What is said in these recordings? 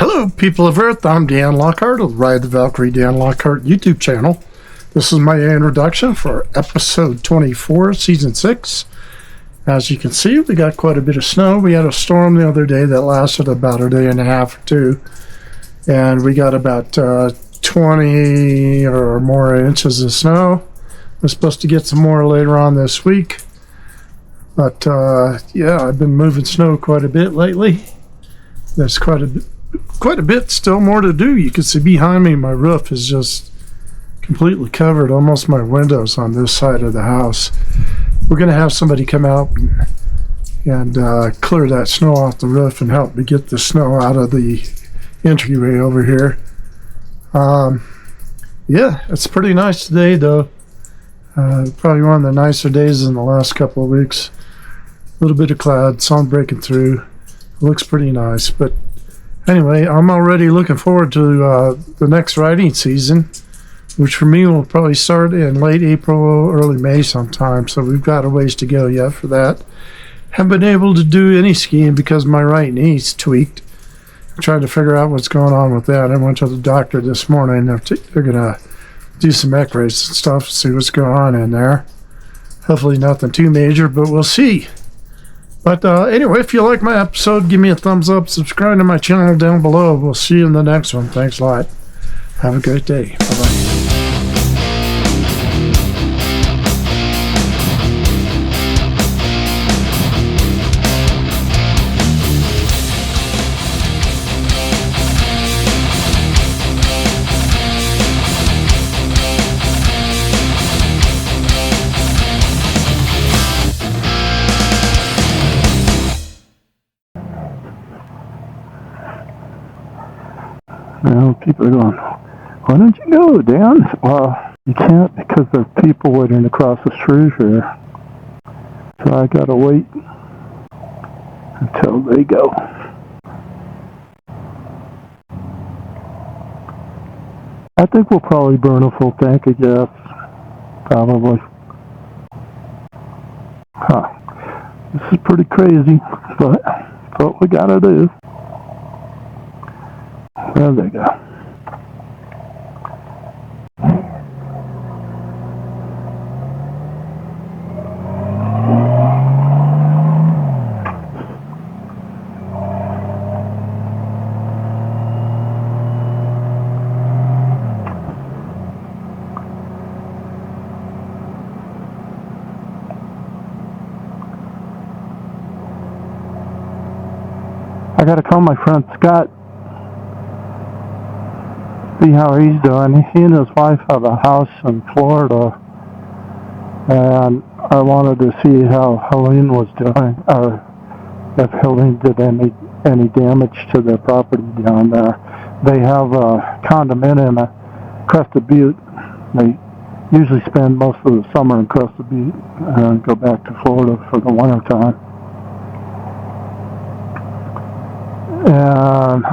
Hello, people of Earth. I'm Dan Lockhart of Ride the Valkyrie Dan Lockhart YouTube channel. This is my introduction for episode 24, season 6. As you can see, we got quite a bit of snow. We had a storm the other day that lasted about a day and a half or two, and we got about 20 or more inches of snow. We're supposed to get some more later on this week, but yeah, I've been moving snow quite a bit lately. There's quite a bit still more to do. You can see behind me, my roof is just completely covered, almost my windows on this side of the house. We're going to have somebody come out and clear that snow off the roof and help me get the snow out of the entryway over here. Yeah, it's pretty nice today, though. Probably one of the nicer days in the last couple of weeks. A little bit of cloud, sun breaking through. It looks pretty nice, but anyway, I'm already looking forward to the next riding season, which for me will probably start in late April, early May sometime, so we've got a ways to go yet for that. Haven't been able to do any skiing because my right knee's tweaked. I'm trying to figure out what's going on with that. I went to the doctor this morning. They're going to do some x-rays and stuff, see what's going on in there. Hopefully nothing too major, but we'll see. But anyway, if you like my episode, give me a thumbs up, subscribe to my channel down below. We'll see you in the next one. Thanks a lot. Have a great day. Bye-bye. Well, people are going, why don't you go, Dan? Well, you can't because there are people waiting across the street here. So I gotta wait until they go. I think we'll probably burn a full tank of gas. Probably. Huh. This is pretty crazy, but it's what we gotta do. There they go. I gotta call my friend Scott. See how he's doing. He and his wife have a house in Florida, and I wanted to see how Helene was doing, or if Helene did any damage to their property down there. They have a condominium at Crested Butte. They usually spend most of the summer in Crested Butte and go back to Florida for the winter time. And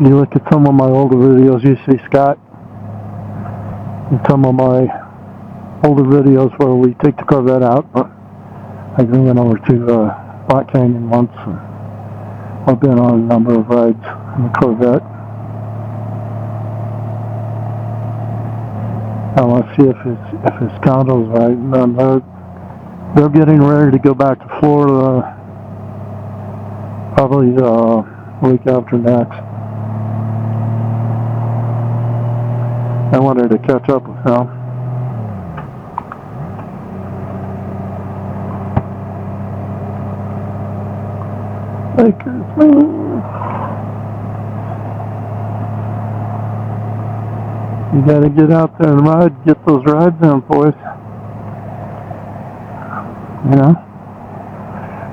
you look at some of my older videos, you see Scott. And some of my older videos where we take the Corvette out. But I went over to Black Canyon once. I've been on a number of rides in the Corvette. I want to see if his condo's right. And then they're getting ready to go back to Florida probably week after next. I wanted to catch up with him. Acres, you gotta get out there and ride, get those rides in, boys. You know?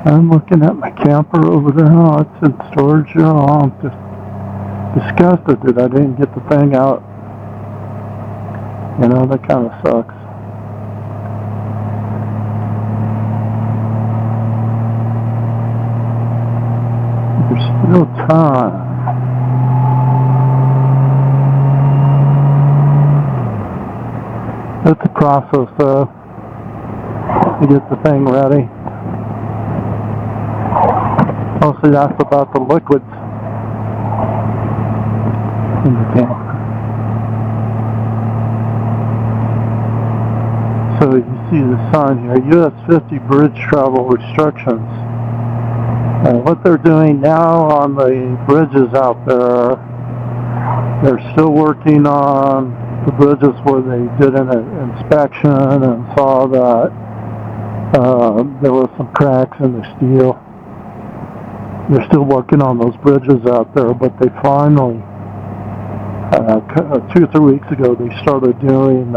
I'm looking at my camper over there. Oh, it's in storage. Oh, I'm just disgusted that I didn't get the thing out. You know, that kind of sucks. There's still time. It's a process, to get the thing ready. Mostly that's about the liquids in the tank. So you see the sign here, US 50 bridge travel restrictions. And what they're doing now on the bridges out there, they're still working on the bridges where they did an inspection and saw that there were some cracks in the steel. They're still working on those bridges out there, but they finally, 2 or 3 weeks ago, they started doing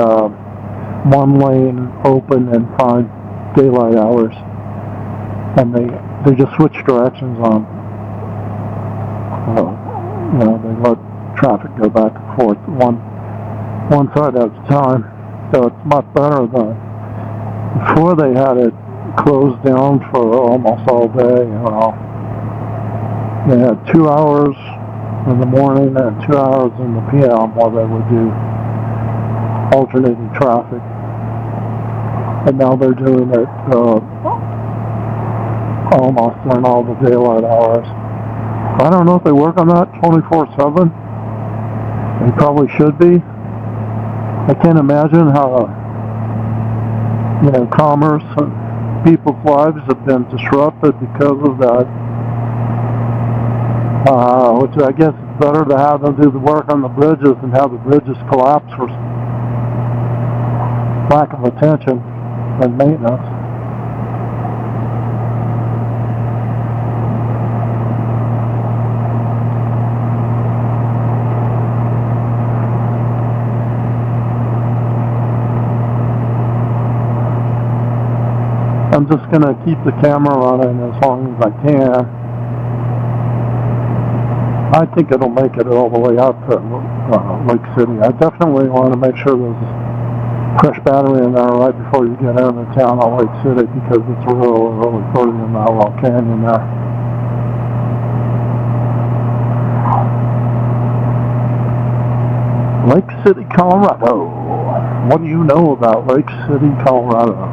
one lane open and fine daylight hours, and they just switched directions on. They let traffic go back and forth one side at a time, so it's much better than before. They had it closed down for almost all day. They had 2 hours in the morning and 2 hours in the PM while they would do alternating traffic, and now they're doing it almost during all the daylight hours. I don't know if they work on that 24/7. They probably should be. I can't imagine how commerce and people's lives have been disrupted because of that. Which I guess it's better to have them do the work on the bridges and have the bridges collapse for lack of attention and maintenance. I'm just going to keep the camera running as long as I can. I think it'll make it all the way out to Lake City. I definitely want to make sure there's fresh battery in there right before you get into town on Lake City, because it's really pretty in that little canyon there. Lake City, Colorado. What do you know about Lake City, Colorado?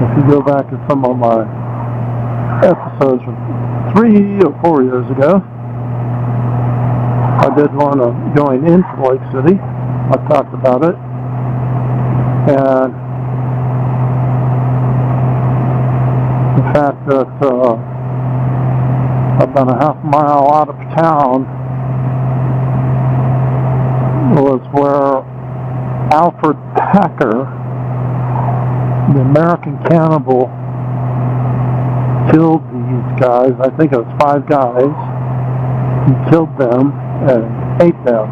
If you go back to some of my episodes from 3 or 4 years ago, I did one on going into Lake City. I talked about it, and the fact that about a half mile out of town was where Alfred Packer, the American cannibal, killed these guys. I think it was 5 guys. He killed them and ate them.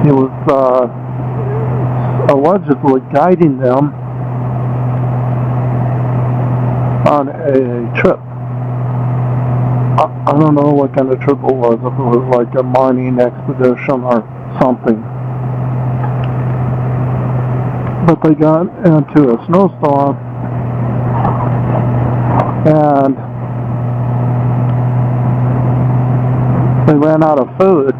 He was allegedly guiding them on a trip. I don't know what kind of trip it was, if it was like a mining expedition or something. But they got into a snowstorm, and they ran out of food.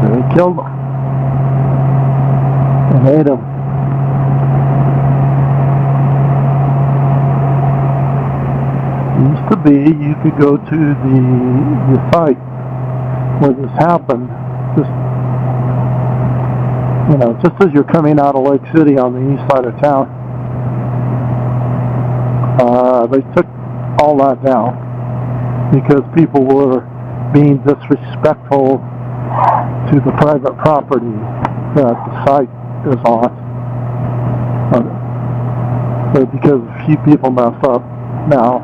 They killed them and ate them. It used to be you could go to the site where this happened, just as you're coming out of Lake City on the east side of town. They took all that down because people were being disrespectful to the private property that the site is on. But because a few people messed up, now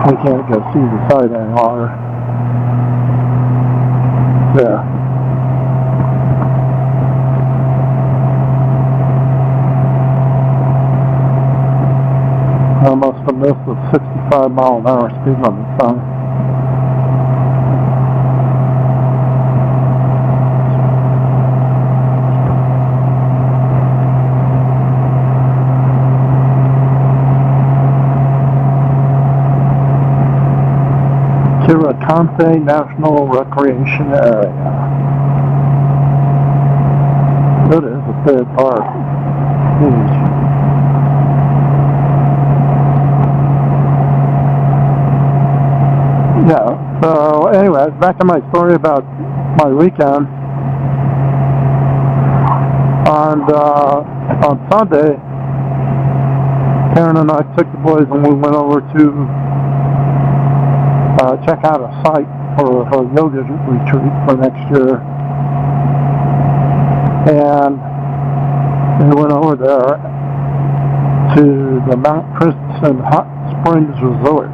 we can't go see the site any longer. Yeah. I must have missed the 65-mile-an-hour speed limit sign. Curecanti National Recreation Area. dead bark. Huge. Yeah, so anyway, back to my story about my weekend. And on Sunday, Karen and I took the boys and we went over to check out a site for a yoga retreat for next year. And we went over there to the Mount Christensen Hot Springs Resort.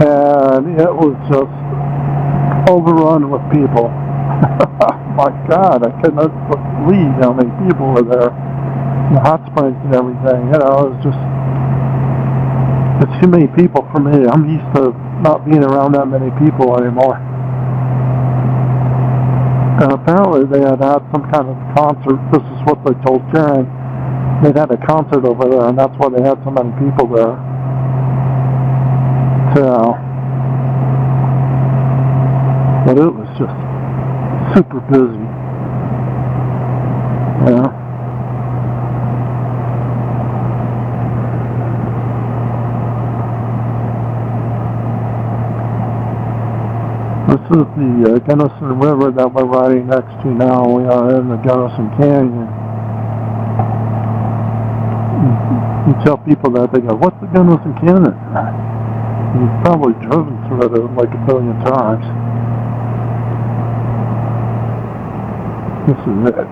And it was just overrun with people. My God, I could not believe how many people were there. The hot springs and everything, you know, it's too many people for me. I'm used to not being around that many people anymore. And apparently they had some kind of concert. This is what they told Karen. They'd had a concert over there, and that's why they had so many people there. So, but it was just super busy. Yeah. This is the Gunnison River that we're riding next to now. We are in the Gunnison Canyon. You tell people that, they go, "What's the Gunnison Canyon?" You've probably driven through it like a billion times. This is it.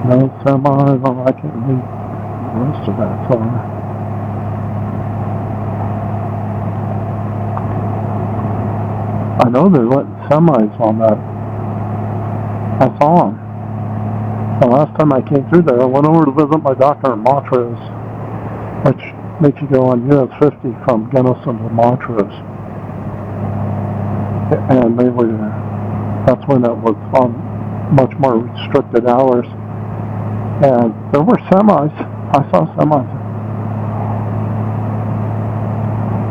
No semis, I can't read the rest of that song. I know they're letting semis on that. I saw them. The last time I came through there, I went over to visit my doctor in Montrose, which makes you go on US 50 from Gunnison to Montrose. And they were, that's when it was on much more restricted hours. And there were semis. I saw semis.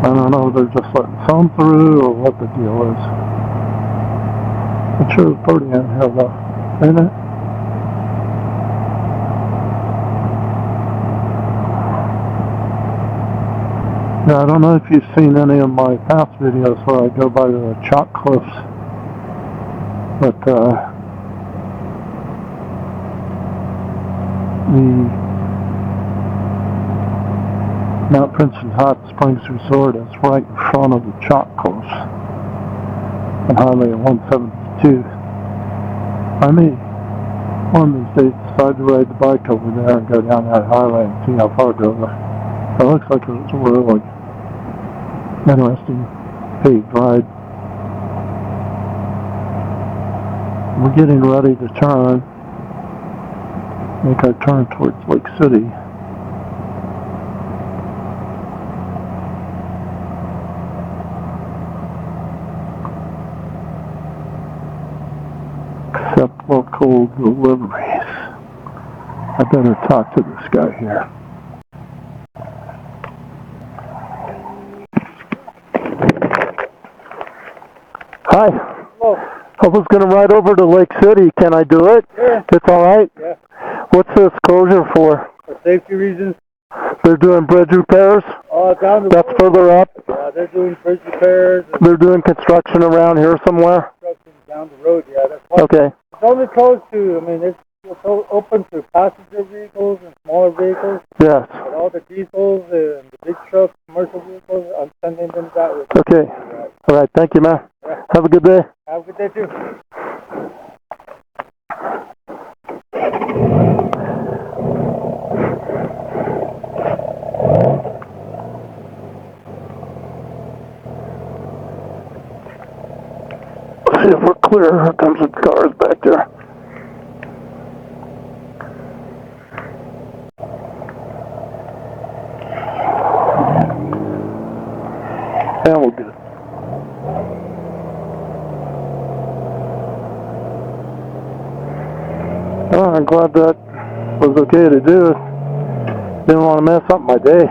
I don't know if they're just letting some through or what the deal is. It sure is pretty in here though, isn't it? Yeah, I don't know if you've seen any of my past videos where I go by the chalk cliffs, but the Mount Princeton Hot Springs Resort is right in front of the chalk cliffs on Highway 172. I may one of these days decide to ride the bike over there and go down that highway and see how far it goes. It looks like it's a really interesting paved ride. We're getting ready to turn, make our turn towards Lake City. Accept local deliveries. I better talk to this guy here. Hi. Hello. I was going to ride over to Lake City. Can I do it? Sure. It's all right? Yeah. What's this closure for? For safety reasons. They're doing bridge repairs? Down the That's road. further up? Yeah, they're doing bridge repairs. And They're doing construction around here somewhere? construction down the road, yeah. That's why Okay. it's only closed to, I mean, it's open to passenger vehicles and smaller vehicles. Yes. But all the diesels and the big trucks, commercial vehicles, I'm sending them that way. Okay. Right. All right. Thank you, man. Yeah. Have a good day. Have a good day, too. See if we're clear. Here comes the cars back there. Yeah, we're good. glad that was okay to do. Didn't want to mess up my day.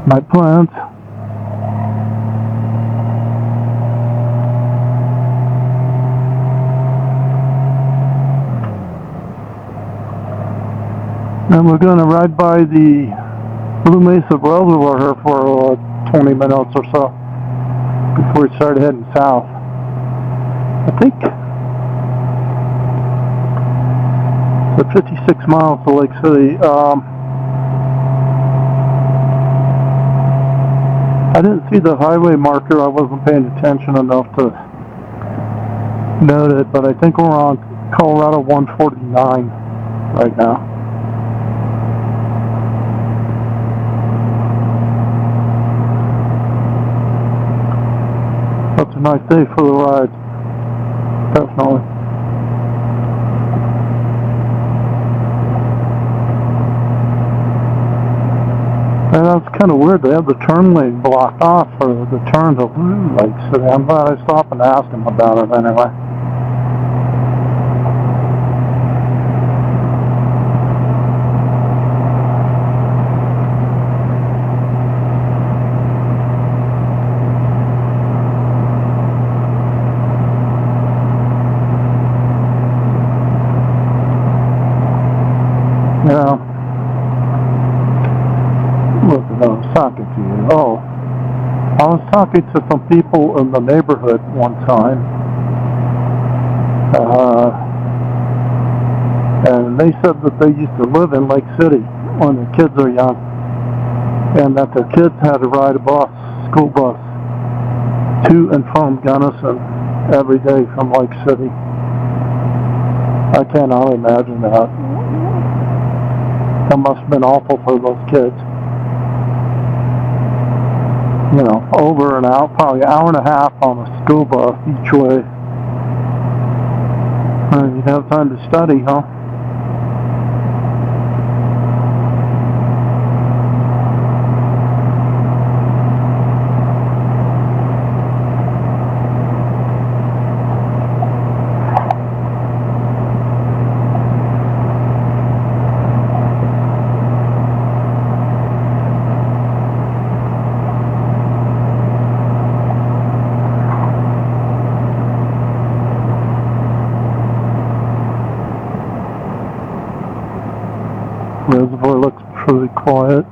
My plans. And we're going to ride by the Blue Mesa Reservoir here for 20 minutes or so before we start heading south. I think it's 56 miles to Lake City. I didn't see the highway marker. I wasn't paying attention enough to note it, but I think we're on Colorado 149 right now. That's a nice day for the ride, definitely. And that's kind of weird. They have the turn lane blocked off for the turn to Lake City. I'm glad I stopped and asked him about it anyway. Yeah. Look, I was talking to you. Oh, I was talking to some people in the neighborhood one time, and they said that they used to live in Lake City when their kids were young, and that their kids had to ride a bus, school bus, to and from Gunnison every day from Lake City. I cannot imagine that. That must have been awful for those kids. You know, over and out, probably an hour and a half on a school bus each way. And you'd have time to study, huh? Reservoir looks pretty quiet.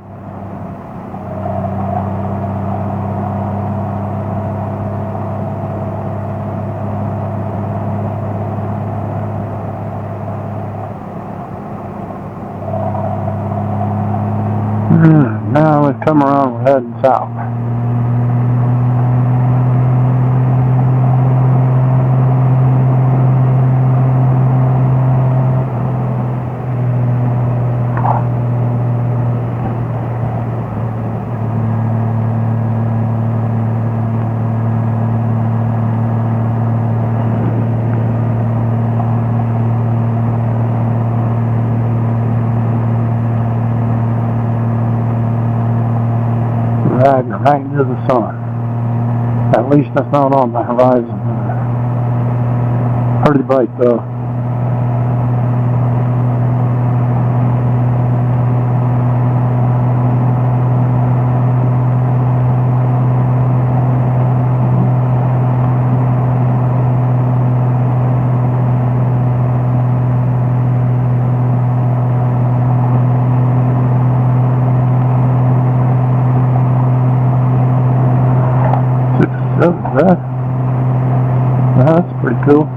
Now we come around, we're heading south. Riding right into the sun. At least that's not on the horizon. Pretty bright though. That's pretty cool.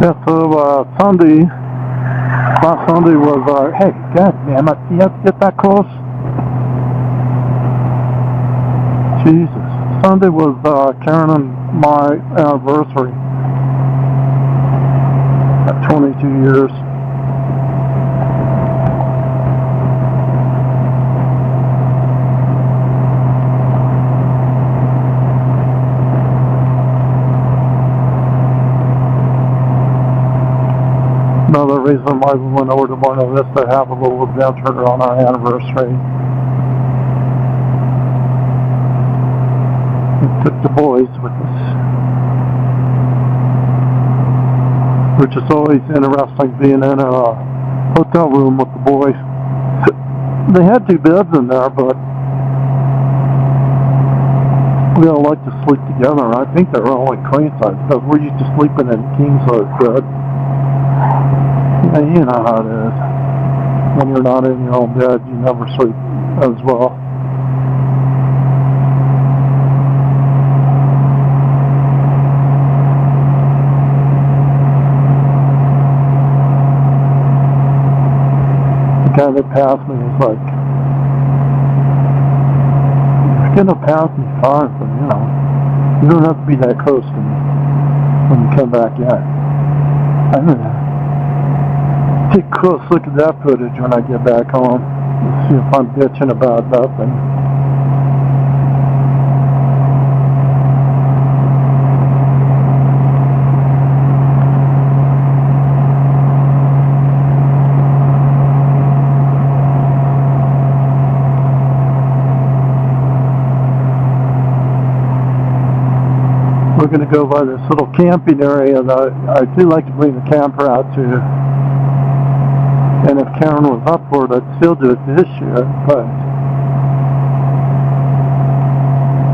Yeah, so last Sunday was, hey, god damn it, you have to get that close? Jesus. Sunday was Karen and my anniversary at 22 years. reason why we went over to Buena Vista to have a little adventure on our anniversary. We took the boys with us, which is always interesting being in a hotel room with the boys. They had 2 beds in there, but we all like to sleep together. I think they're only queen size because we're used to sleeping in king size bed. Yeah, you know how it is. When you're not in your own bed, you never sleep as well. The guy that passed me was like, "If you're gonna pass me, fine, but you don't have to be that close to me when you come back in." I don't know. Take a close look at that footage when I get back home. See if I'm bitching about nothing. We're going to go by this little camping area that I do like to bring the camper out to. And if Karen was up for it, I'd still do it this year, but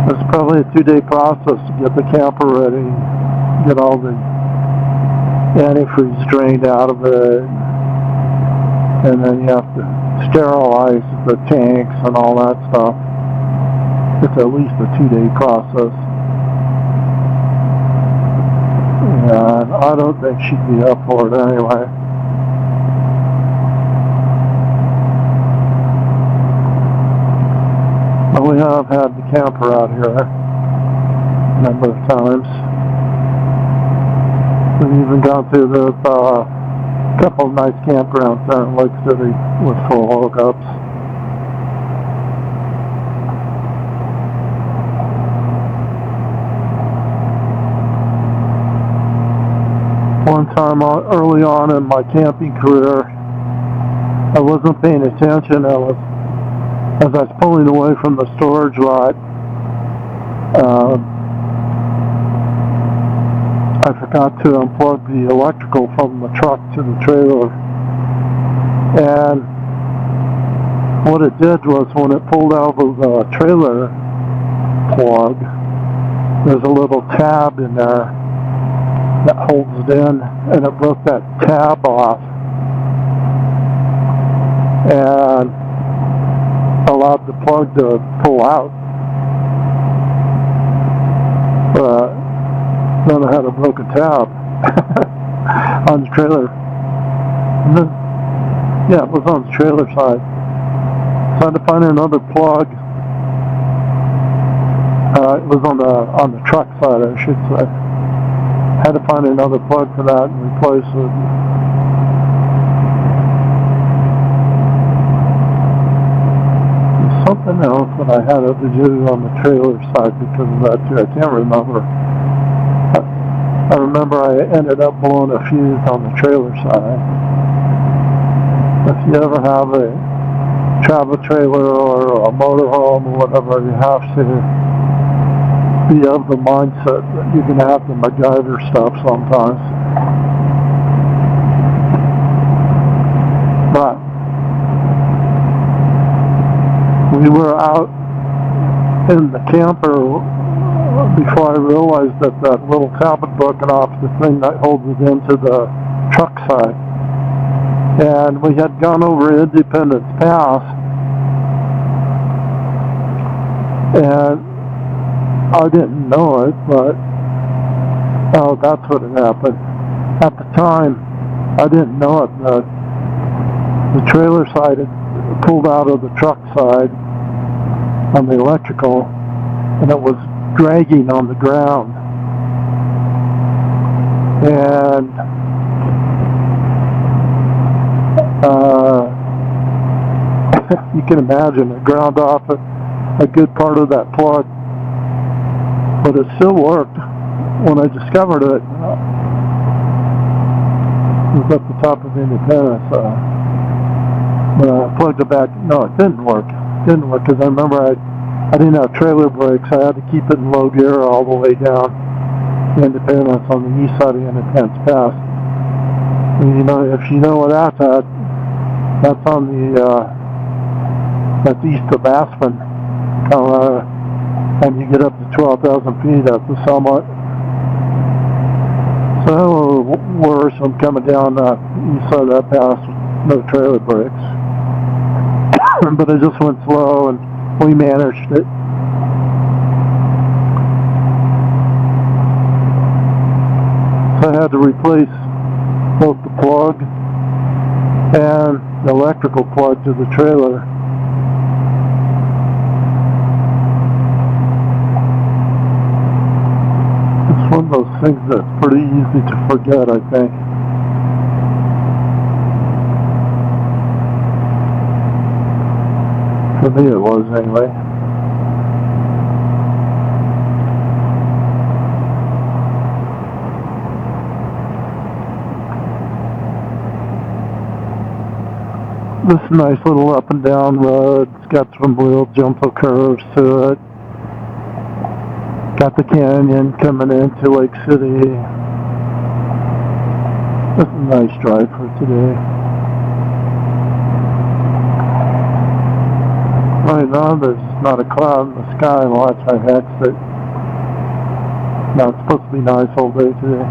it's probably a 2-day process to get the camper ready, get all the antifreeze drained out of it, and then you have to sterilize the tanks and all that stuff. It's at least a 2-day process. And I don't think she'd be up for it anyway. But we have had the camper out here a number of times. We've even gone to the couple of nice campgrounds there in Lake City with full hookups. One time early on in my camping career, I wasn't paying attention. As I was pulling away from the storage lot, I forgot to unplug the electrical from the truck to the trailer. And what it did was when it pulled out of the trailer plug, there's a little tab in there that holds it in, and it broke that tab off and allowed the plug to pull out. But then I had a broken tab on the trailer. And then, yeah, it was on the trailer side. So I had to find another plug. It was on the truck side, I should say. Had to find another plug for that and replace it. There's something else that I had to do on the trailer side because of that too. I can't remember. I remember I ended up blowing a fuse on the trailer side. If you ever have a travel trailer or a motorhome or whatever, you have to be of the mindset that you're going to have to MacGyver stuff sometimes. But we were out in the camper before I realized that that little tab had broken off the thing that holds it into the truck side. And we had gone over Independence Pass, and I didn't know it, but oh, that's what had happened. At the time, I didn't know it. The trailer side had pulled out of the truck side on the electrical, and it was dragging on the ground. And you can imagine it ground off a good part of that plug. But it still worked. When I discovered it, was up the top of Independence. But I plugged it back. No, it didn't work. It didn't work because I remember I didn't have trailer brakes. I had to keep it in low gear all the way down Independence on the east side of Independence Pass. And you know, if you know where that's at, that's on the that's east of Aspen, Colorado, and you get up to 12,000 feet at the summit. So worse, I'm coming down the east side of that pass with no trailer brakes. But I just went slow and we managed it. So I had to replace both the plug and the electrical plug to the trailer. It's one of those things that's pretty easy to forget, I think. For me it was, anyway. This nice little up and down road. It's got some real gentle curves to it. Got the canyon coming into Lake City. This is a nice drive for today. Right now there's not a cloud in the sky. Watch, I hexed it. Now it's supposed to be nice all day today.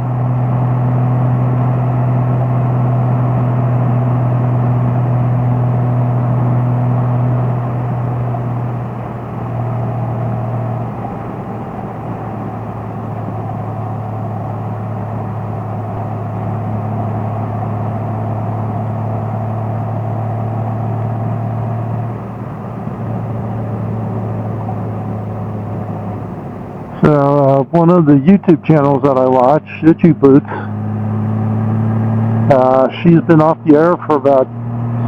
So one of the YouTube channels that I watch, YouTube Boots, she's been off the air for about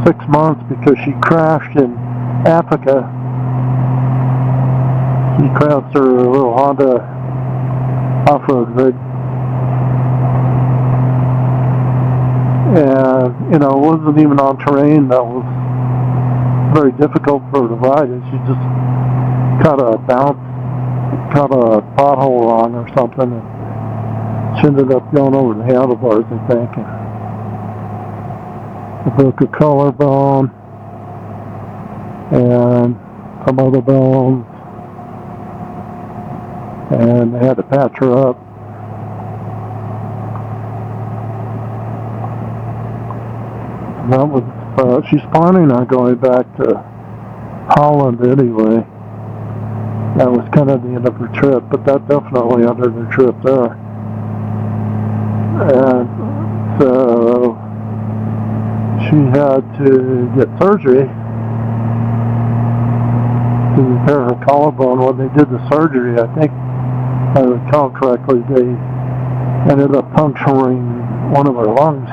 6 months because she crashed in Africa. She crashed her little Honda off-road rig. And, you know, it wasn't even on terrain that was very difficult for her to ride. She just caught a pothole wrong or something, and she ended up going over the handlebars, I think. And broke a collarbone and some other bones, and they had to patch her up. And that was, she's planning on going back to Holland anyway. That was kind of the end of her trip, but that definitely ended her trip there. And so she had to get surgery to repair her collarbone. When they did the surgery, I think, if I recall correctly, they ended up puncturing one of her lungs.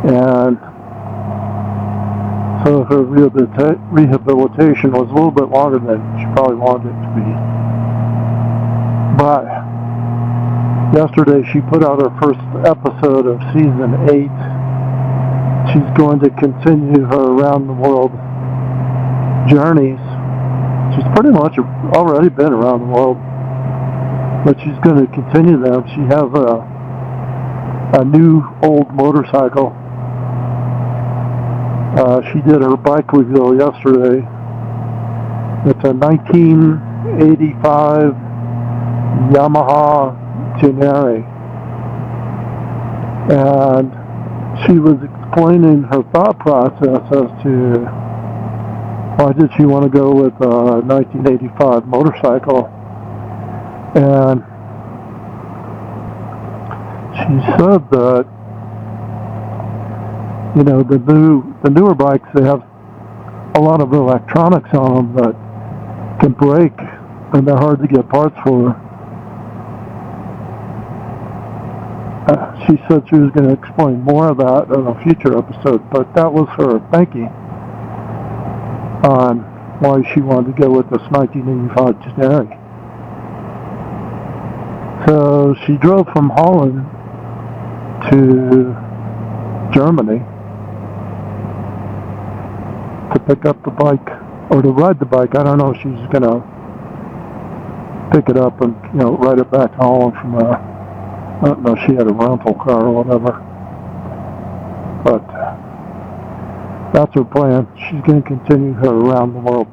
And so her rehabilitation was a little bit longer than she probably wanted it to be. But yesterday she put out her first episode of season 8. She's going to continue her around the world journeys. She's pretty much already been around the world, but she's going to continue them. She has a new old motorcycle. She did her bike reveal yesterday. It's a 1985 Yamaha Tenere. And she was explaining her thought process as to why did she want to go with a 1985 motorcycle. And she said that, you know, the newer bikes, they have a lot of electronics on them that can break, and they're hard to get parts for. She said she was going to explain more of that in a future episode, but that was her thinking on why she wanted to go with this 1985 Tenere. So she drove from Holland to Germany to pick up the bike, or to ride the bike. I don't know if she's gonna pick it up and, you know, ride it back home from I don't know if she had a rental car or whatever. But that's her plan. She's gonna continue her around the world